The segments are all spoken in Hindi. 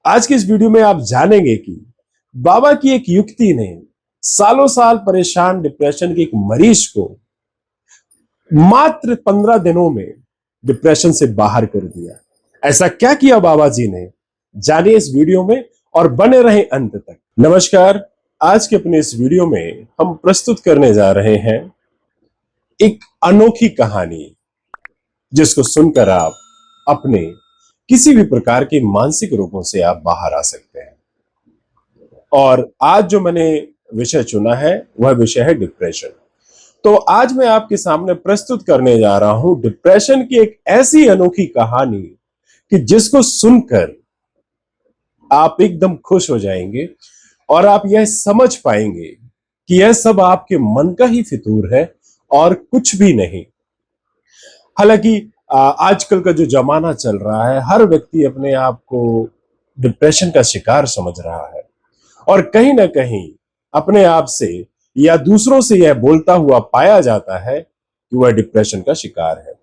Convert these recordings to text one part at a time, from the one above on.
आज की इस वीडियो में आप जानेंगे कि बाबा की एक युक्ति ने सालों साल परेशान डिप्रेशन के एक मरीज को मात्र 15 दिनों में डिप्रेशन से बाहर कर दिया। ऐसा क्या किया बाबा जी ने, जानिए इस वीडियो में और बने रहें अंत तक। नमस्कार, आज के अपने इस वीडियो में हम प्रस्तुत करने जा रहे हैं एक अनोखी कहानी, जिसको सुनकर आप अपने किसी भी प्रकार के मानसिक रोगों से आप बाहर आ सकते हैं। और आज जो मैंने विषय चुना है वह विषय है डिप्रेशन। तो आज मैं आपके सामने प्रस्तुत करने जा रहा हूं डिप्रेशन की एक ऐसी अनोखी कहानी कि जिसको सुनकर आप एकदम खुश हो जाएंगे और आप यह समझ पाएंगे कि यह सब आपके मन का ही फितूर है और कुछ भी नहीं। हालांकि आजकल का जो जमाना चल रहा है, हर व्यक्ति अपने आप को डिप्रेशन का शिकार समझ रहा है और कहीं ना कहीं अपने आप से या दूसरों से यह बोलता हुआ पाया जाता है कि वह डिप्रेशन का शिकार है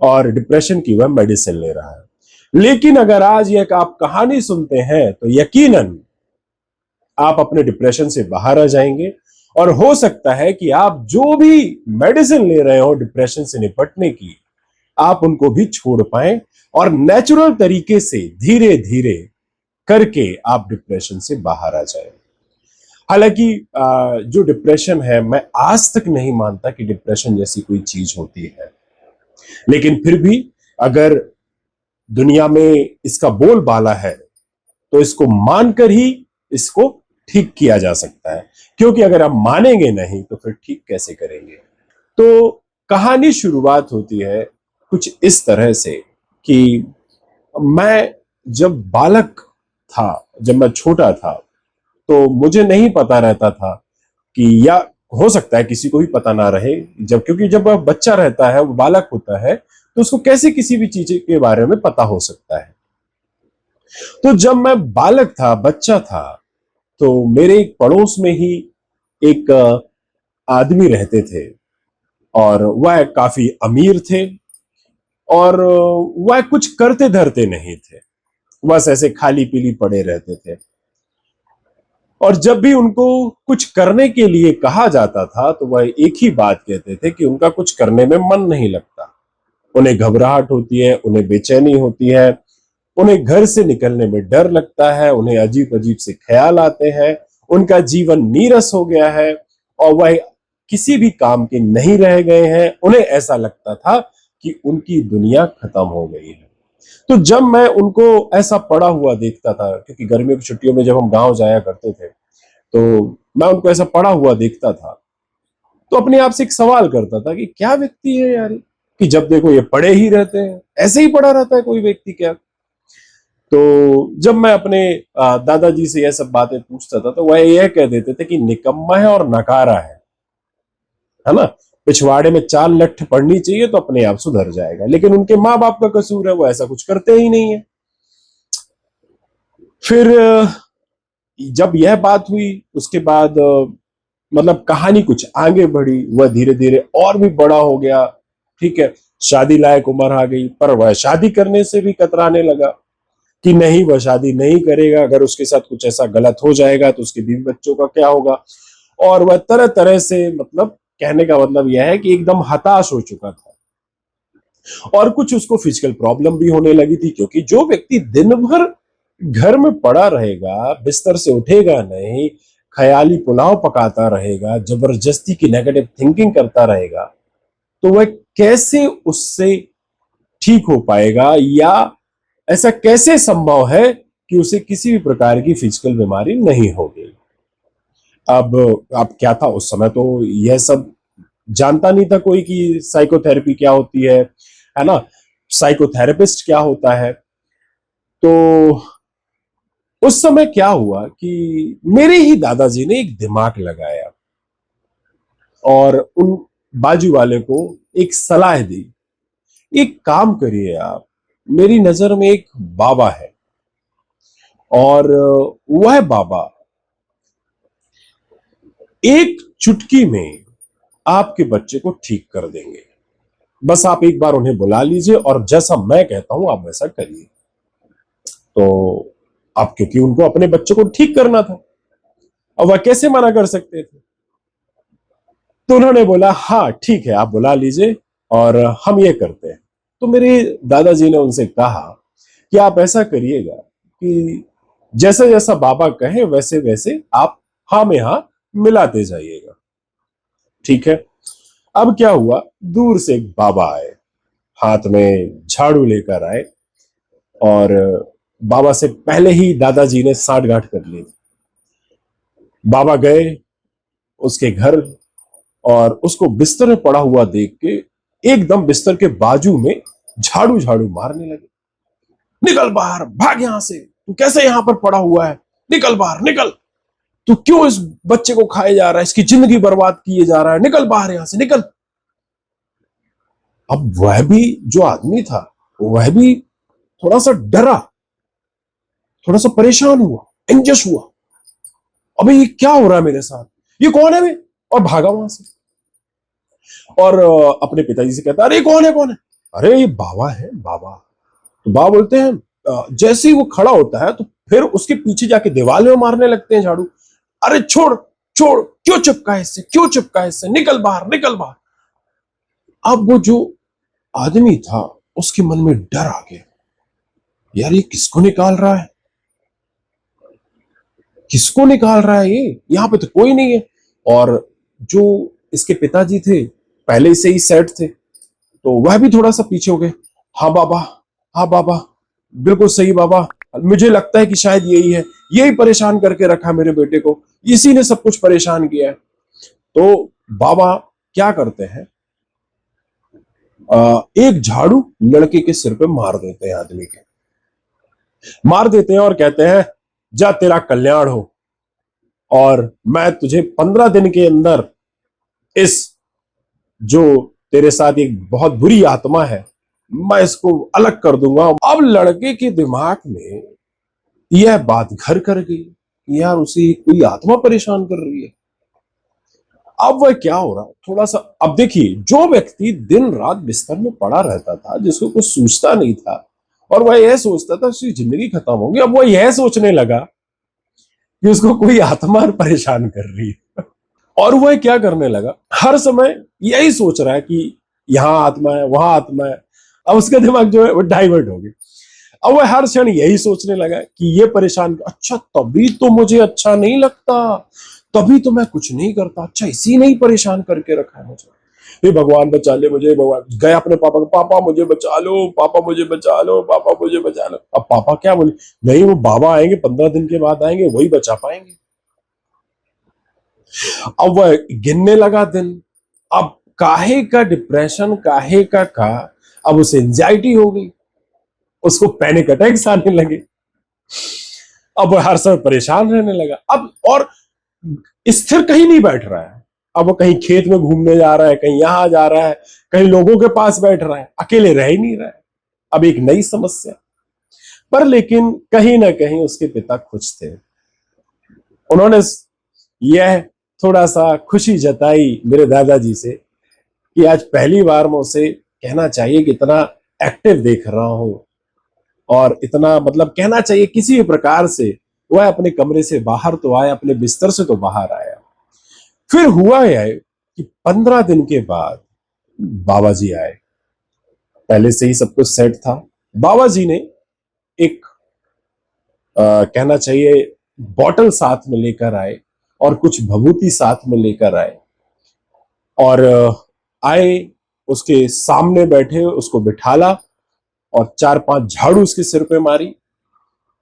और डिप्रेशन की वह मेडिसिन ले रहा है। लेकिन अगर आज यह आप कहानी सुनते हैं तो यकीनन आप अपने डिप्रेशन से बाहर आ जाएंगे और हो सकता है कि आप जो भी मेडिसिन ले रहे हो डिप्रेशन से निपटने की, आप उनको भी छोड़ पाएं और नेचुरल तरीके से धीरे धीरे करके आप डिप्रेशन से बाहर आ जाएं। हालांकि जो डिप्रेशन है, मैं आज तक नहीं मानता कि डिप्रेशन जैसी कोई चीज होती है, लेकिन फिर भी अगर दुनिया में इसका बोलबाला है तो इसको मानकर ही इसको ठीक किया जा सकता है, क्योंकि अगर आप मानेंगे नहीं तो फिर ठीक कैसे करेंगे। तो कहानी शुरुआत होती है कुछ इस तरह से कि मैं जब बालक था, जब मैं छोटा था, तो मुझे नहीं पता रहता था कि, या हो सकता है किसी को भी पता ना रहे, क्योंकि जब वह बच्चा रहता है, वो बालक होता है, तो उसको कैसे किसी भी चीज के बारे में पता हो सकता है। तो जब मैं बालक था, बच्चा था, तो मेरे एक पड़ोस में ही एक आदमी रहते थे और वह काफी अमीर थे और वह कुछ करते धरते नहीं थे, बस ऐसे खाली पीली पड़े रहते थे। और जब भी उनको कुछ करने के लिए कहा जाता था तो वह एक ही बात कहते थे कि उनका कुछ करने में मन नहीं लगता, उन्हें घबराहट होती है, उन्हें बेचैनी होती है, उन्हें घर से निकलने में डर लगता है, उन्हें अजीब अजीब से ख्याल आते हैं, उनका जीवन नीरस हो गया है और वह किसी भी काम के नहीं रह गए हैं। उन्हें ऐसा लगता था कि उनकी दुनिया खत्म हो गई है। तो जब मैं उनको ऐसा पड़ा हुआ देखता था, क्योंकि गर्मियों की छुट्टियों में जब हम गांव जाया करते थे, तो मैं उनको ऐसा पड़ा हुआ देखता था, तो अपने आप से एक सवाल करता था कि क्या व्यक्ति है यार, कि जब देखो ये पड़े ही रहते हैं, ऐसे ही पड़ा रहता है कोई व्यक्ति क्या। तो जब मैं अपने दादाजी से यह सब बातें पूछता था तो वह यह कह देते थे कि निकम्मा है और नकारा है ना, पिछवाड़े में 4 लठ पड़नी चाहिए तो अपने आप सुधर जाएगा, लेकिन उनके माँ बाप का कसूर है, वो ऐसा कुछ करते ही नहीं है। फिर जब यह बात हुई उसके बाद मतलब कहानी कुछ आगे बढ़ी, वह धीरे धीरे और भी बड़ा हो गया, ठीक है, शादी लायक उम्र आ गई, पर वह शादी करने से भी कतराने लगा कि नहीं, वह शादी नहीं करेगा, अगर उसके साथ कुछ ऐसा गलत हो जाएगा तो उसके बीवी बच्चों का क्या होगा। और वह तरह तरह से, मतलब कहने का मतलब यह है कि एकदम हताश हो चुका था और कुछ उसको फिजिकल प्रॉब्लम भी होने लगी थी, क्योंकि जो व्यक्ति दिन भर घर में पड़ा रहेगा, बिस्तर से उठेगा नहीं, ख्याली पुलाव पकाता रहेगा, जबरदस्ती की नेगेटिव थिंकिंग करता रहेगा, तो वह कैसे उससे ठीक हो पाएगा, या ऐसा कैसे संभव है कि उसे किसी भी प्रकार की फिजिकल बीमारी नहीं होगी। अब क्या था, उस समय तो यह सब जानता नहीं था कोई कि साइकोथेरेपी क्या होती है ना, साइकोथेरेपिस्ट क्या होता है। तो उस समय क्या हुआ कि मेरे ही दादाजी ने एक दिमाग लगाया और उन बाजू वाले को एक सलाह दी, एक काम करिए आप, मेरी नजर में एक बाबा है और वह बाबा एक चुटकी में आपके बच्चे को ठीक कर देंगे, बस आप एक बार उन्हें बुला लीजिए और जैसा मैं कहता हूं आप वैसा करिए। तो अब क्योंकि उनको अपने बच्चों को ठीक करना था, अब वह कैसे मना कर सकते थे। तो उन्होंने बोला हाँ ठीक है, आप बुला लीजिए और हम ये करते हैं। तो मेरे दादाजी ने उनसे कहा कि आप ऐसा करिएगा कि जैसा जैसा बाबा कहे वैसे वैसे आप हाँ में हाँ मिलाते जाइएगा। ठीक है। अब क्या हुआ, दूर से एक बाबा आए, हाथ में झाड़ू लेकर आए, और बाबा से पहले ही दादाजी ने साठ गांठ कर ली। बाबा गए उसके घर और उसको बिस्तर में पड़ा हुआ देख के एकदम बिस्तर के बाजू में झाड़ू झाड़ू मारने लगे। निकल बाहर, भाग यहां से, तू कैसे यहां पर पड़ा हुआ है, निकल बाहर निकल, तू क्यों इस बच्चे को खाए जा रहा है, इसकी जिंदगी बर्बाद किए जा रहा है, निकल बाहर यहां से निकल। अब वह भी जो आदमी था वह भी थोड़ा सा डरा, थोड़ा सा परेशान हुआ, एंजस हुआ, अबे ये क्या हो रहा है मेरे साथ, ये कौन है बे, और भागा वहां से। और अपने पिताजी से कहता, अरे कौन है कौन है, अरे ये बाबा है बाबा। तो बाबा बोलते हैं जैसे ही वो खड़ा होता है तो फिर उसके पीछे जाके दीवार में मारने लगते हैं झाड़ू। अरे छोड़ छोड़, क्यों चिपका है इससे, क्यों चिपका है इससे, निकल बाहर निकल बाहर। अब वो जो आदमी था उसके मन में डर आ गया, यार ये किसको निकाल रहा है, किसको निकाल रहा है, ये यहां पे तो कोई नहीं है। और जो इसके पिताजी थे पहले से ही सेट थे, तो वह भी थोड़ा सा पीछे हो गए। हाँ बाबा, हाँ बाबा, बिल्कुल सही बाबा, मुझे लगता है कि शायद यही है, यही परेशान करके रखा मेरे बेटे को, इसी ने सब कुछ परेशान किया है। तो बाबा क्या करते हैं, एक झाड़ू लड़के के सिर पे मार देते हैं, आदमी के मार देते हैं और कहते हैं जा तेरा कल्याण हो, और मैं तुझे 15 दिन के अंदर इस जो तेरे साथ एक बहुत बुरी आत्मा है मैं इसको अलग कर दूंगा। अब लड़के के दिमाग में यह बात घर कर गई, यार उसे कोई आत्मा परेशान कर रही है। अब वह क्या हो रहा, थोड़ा सा, अब देखिए जो व्यक्ति दिन रात बिस्तर में पड़ा रहता था, जिसको कुछ सूझता नहीं था, और वह यह सोचता था उसकी जिंदगी खत्म होगी, अब वह यह सोचने लगा कि उसको कोई आत्मा परेशान कर रही है। और वह क्या करने लगा, हर समय यही सोच रहा है कि यहां आत्मा है वहां आत्मा है। अब उसका दिमाग जो है वो डाइवर्ट हो गया। अब वह हर क्षण यही सोचने लगा कि ये परेशान, अच्छा तभी तो मुझे अच्छा नहीं लगता, तभी तो मैं कुछ नहीं करता, अच्छा इसी ने ही परेशान करके रखा है मुझे, हे भगवान बचा ले मुझे, भगवान। गया अपने पापा को, पापा मुझे बचा लो, पापा मुझे बचा लो, पापा मुझे बचा लो। अब पापा क्या बोले, नहीं वो बाबा आएंगे 15 दिन के बाद आएंगे, वही बचा पाएंगे। अब वह गिनने लगा दिन, अब काहे का डिप्रेशन, काहे का अब उसे एंजाइटी हो गई, उसको पैनिक अटैक्स आने लगे, अब वह हर समय परेशान रहने लगा। अब और स्थिर कहीं नहीं बैठ रहा है, अब वो कहीं खेत में घूमने जा रहा है, कहीं यहां जा रहा है, कहीं लोगों के पास बैठ रहा है, अकेले रह ही नहीं रहा है। अब एक नई समस्या, पर लेकिन कहीं ना कहीं उसके पिता खुश थे। उन्होंने यह थोड़ा सा खुशी जताई मेरे दादाजी से कि आज पहली बार मैं उसे कहना चाहिए कि इतना एक्टिव देख रहा हूं, और इतना मतलब कहना चाहिए किसी भी प्रकार से वह अपने कमरे से बाहर तो आया, अपने बिस्तर से तो बाहर आया। फिर हुआ यह कि 15 दिन के बाद बाबा जी आए, पहले से ही सब कुछ सेट था। बाबा जी ने एक कहना चाहिए बॉटल साथ में लेकर आए और कुछ भभूति साथ में लेकर आए, और आए, उसके सामने बैठे, उसको बिठाला और 4-5 झाड़ू उसके सिर पे मारी,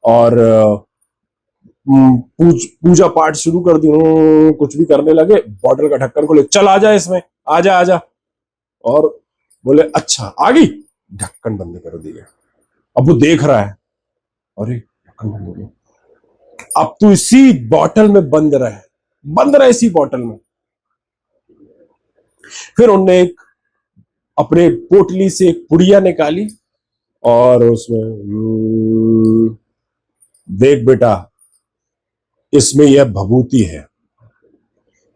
और पूजा पाठ शुरू कर दी, कुछ भी करने लगे। बॉटल का ढक्कन खोले, चल आ जा इसमें, आजा आजा, और बोले अच्छा आ गई, ढक्कन बंद कर दिया। अब वो देख रहा है, अरे ढक्कन बंद हो गया, अब तू इसी बॉटल में बंद रहे, बंद रहे इसी बॉटल में। फिर उनने एक अपने पोटली से एक पुड़िया निकाली और उसमें देख बेटा इसमें यह भभूति है,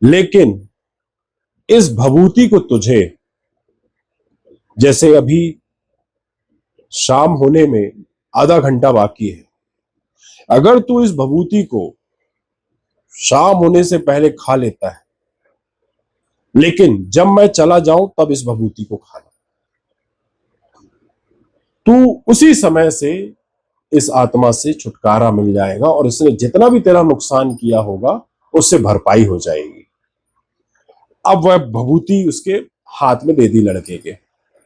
लेकिन इस भभूति को तुझे, जैसे अभी शाम होने में आधा घंटा बाकी है, अगर तू इस भभूति को शाम होने से पहले खा लेता है, लेकिन जब मैं चला जाऊं तब इस भभूति को खाना, तू उसी समय से इस आत्मा से छुटकारा मिल जाएगा और इसने जितना भी तेरा नुकसान किया होगा उससे भरपाई हो जाएगी। अब वह भभूति उसके हाथ में दे दी लड़के के।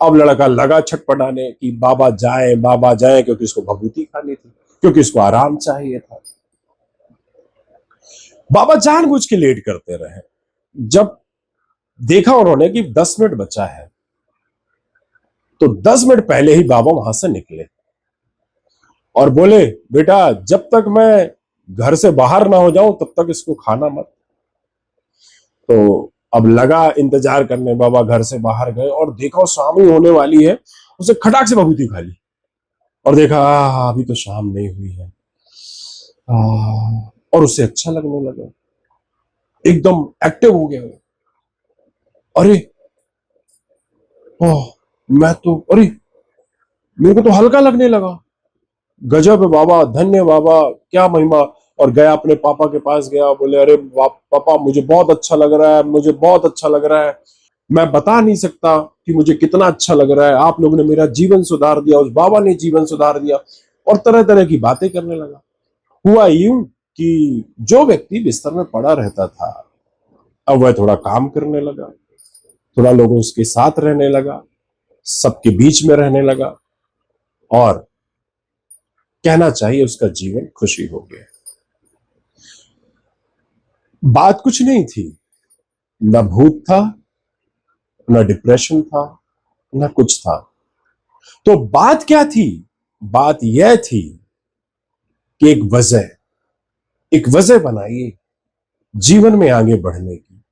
अब लड़का लगा छटपटाने कि बाबा जाए, क्योंकि उसको भभूति खानी थी, क्योंकि उसको आराम चाहिए था। बाबा जानबूझ के लेट करते रहे। जब देखा उन्होंने कि 10 मिनट बचा है, तो 10 मिनट पहले ही बाबा वहां से निकले और बोले, बेटा जब तक मैं घर से बाहर ना हो जाऊं तब तक इसको खाना मत। तो अब लगा इंतजार करने, बाबा घर से बाहर गए और देखा शाम ही होने वाली है, उसे खटाक से भभूति खा ली और देखा अभी तो शाम नहीं हुई है। और उसे अच्छा लगने लगा, एकदम एक्टिव हो गया। अरे ओह, अरे मेरे को तो हल्का लगने लगा। गजब है बाबा, धन्य बाबा, क्या महिमा। और गया अपने पापा के पास गया, बोले अरे पापा मुझे बहुत अच्छा लग रहा है, मुझे बहुत अच्छा लग रहा है, मैं बता नहीं सकता कि मुझे कितना अच्छा लग रहा है, आप लोगों ने मेरा जीवन सुधार दिया, उस बाबा ने जीवन सुधार दिया। और तरह तरह की बातें करने लगा। हुआ यूं कि जो व्यक्ति बिस्तर में पड़ा रहता था, अब वह थोड़ा काम करने लगा, थोड़ा लोगों के साथ रहने लगा, सबके बीच में रहने लगा, और कहना चाहिए उसका जीवन खुशी हो गया। बात कुछ नहीं थी, न भूत था, न डिप्रेशन था, न कुछ था। तो बात क्या थी? बात यह थी कि एक वजह बनाइए जीवन में आगे बढ़ने की,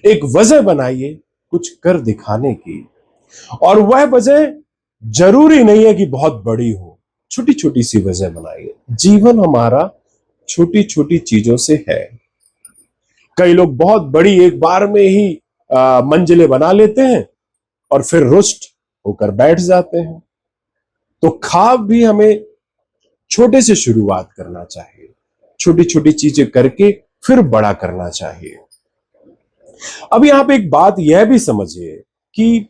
एक वजह बनाइए कुछ कर दिखाने की। और वह वजह जरूरी नहीं है कि बहुत बड़ी हो, छोटी छोटी सी वजह बनाइए। जीवन हमारा छोटी छोटी चीजों से है। कई लोग बहुत बड़ी एक बार में ही मंजिलें बना लेते हैं और फिर रुष्ट होकर बैठ जाते हैं। तो ख्वाब भी हमें छोटे से शुरुआत करना चाहिए, छोटी छोटी चीजें करके फिर बड़ा करना चाहिए। अब यहां पे एक बात यह भी समझिए कि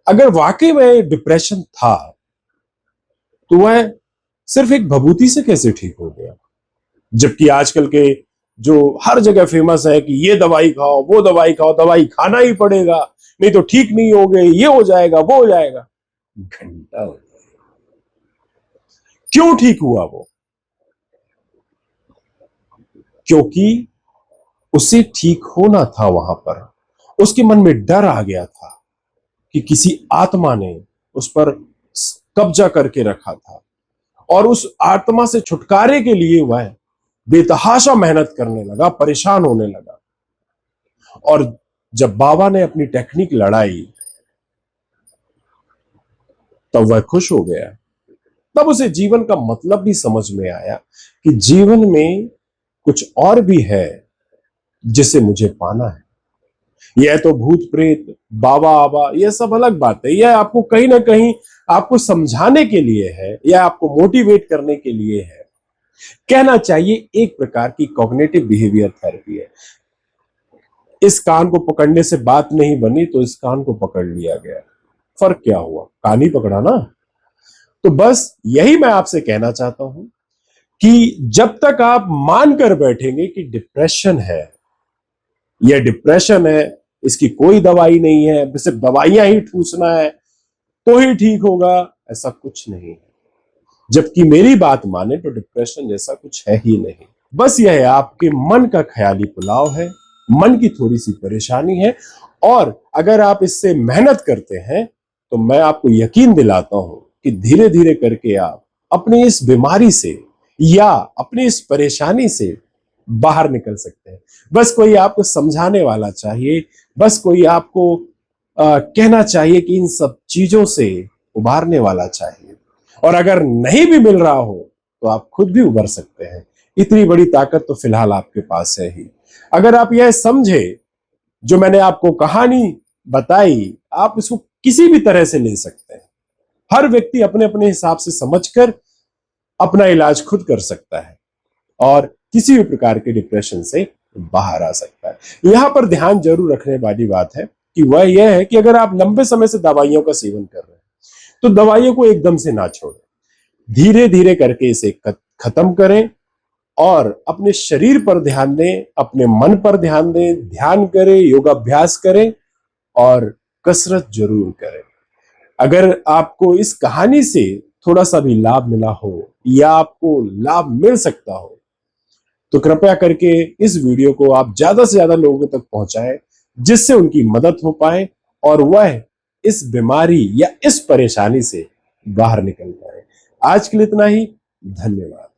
अगर वाकई में डिप्रेशन था, तो वह सिर्फ एक भभूति से कैसे ठीक हो गया? जबकि आजकल के जो हर जगह फेमस है कि ये दवाई खाओ, वो दवाई खाओ, दवाई खाना ही पड़ेगा, नहीं तो ठीक नहीं हो गए, ये हो जाएगा, वो हो जाएगा। घंटा हो जाएगा। क्यों ठीक हुआ वो? क्योंकि उसे ठीक होना था। वहां पर उसके मन में डर आ गया था कि किसी आत्मा ने उस पर कब्जा करके रखा था, और उस आत्मा से छुटकारे के लिए वह बेतहाशा मेहनत करने लगा, परेशान होने लगा। और जब बाबा ने अपनी टेक्निक लड़ाई, तब वह खुश हो गया। तब उसे जीवन का मतलब भी समझ में आया कि जीवन में कुछ और भी है जिसे मुझे पाना है। यह तो भूत प्रेत, बाबा आबा, यह सब अलग बात है। यह आपको कहीं ना कहीं आपको समझाने के लिए है, या आपको मोटिवेट करने के लिए है। कहना चाहिए एक प्रकार की कॉग्निटिव बिहेवियर थेरेपी है। इस कान को पकड़ने से बात नहीं बनी, तो इस कान को पकड़ लिया गया। फर्क क्या हुआ? कान ही पकड़ा ना। तो बस यही मैं आपसे कहना चाहता हूं कि जब तक आप मानकर बैठेंगे कि डिप्रेशन है, यह डिप्रेशन है, इसकी कोई दवाई नहीं है, सिर्फ दवाइयां ही ठूसना है तो ही ठीक होगा, ऐसा कुछ नहीं है। जबकि मेरी बात माने तो डिप्रेशन जैसा कुछ है ही नहीं। बस यह है आपके मन का ख्याली पुलाव है, मन की थोड़ी सी परेशानी है। और अगर आप इससे मेहनत करते हैं, तो मैं आपको यकीन दिलाता हूं कि धीरे धीरे करके आप अपनी इस बीमारी से या अपनी इस परेशानी से बाहर निकल सकते हैं। बस कोई आपको समझाने वाला चाहिए, बस कोई आपको कहना चाहिए कि इन सब चीजों से उबारने वाला चाहिए। और अगर नहीं भी मिल रहा हो, तो आप खुद भी उबर सकते हैं। इतनी बड़ी ताकत तो फिलहाल आपके पास है ही। अगर आप यह समझे, जो मैंने आपको कहानी बताई, आप इसको किसी भी तरह से ले सकते हैं। हर व्यक्ति अपने अपने हिसाब से समझकर अपना इलाज खुद कर सकता है और किसी भी प्रकार के डिप्रेशन से बाहर आ सकता है। यहां पर ध्यान जरूर रखने वाली बात है कि वह यह है कि अगर आप लंबे समय से दवाइयों का सेवन कर रहे हैं तो दवाइयों को एकदम से ना छोड़ें, धीरे धीरे करके इसे खत्म करें और अपने शरीर पर ध्यान दें, अपने मन पर ध्यान दें, ध्यान करें, योगाभ्यास करें और कसरत जरूर करें। अगर आपको इस कहानी से थोड़ा सा भी लाभ मिला हो या आपको लाभ मिल सकता हो तो कृपया करके इस वीडियो को आप ज्यादा से ज्यादा लोगों तक पहुंचाएं, जिससे उनकी मदद हो पाए और वह इस बीमारी या इस परेशानी से बाहर निकल पाए। आज के लिए इतना ही। धन्यवाद।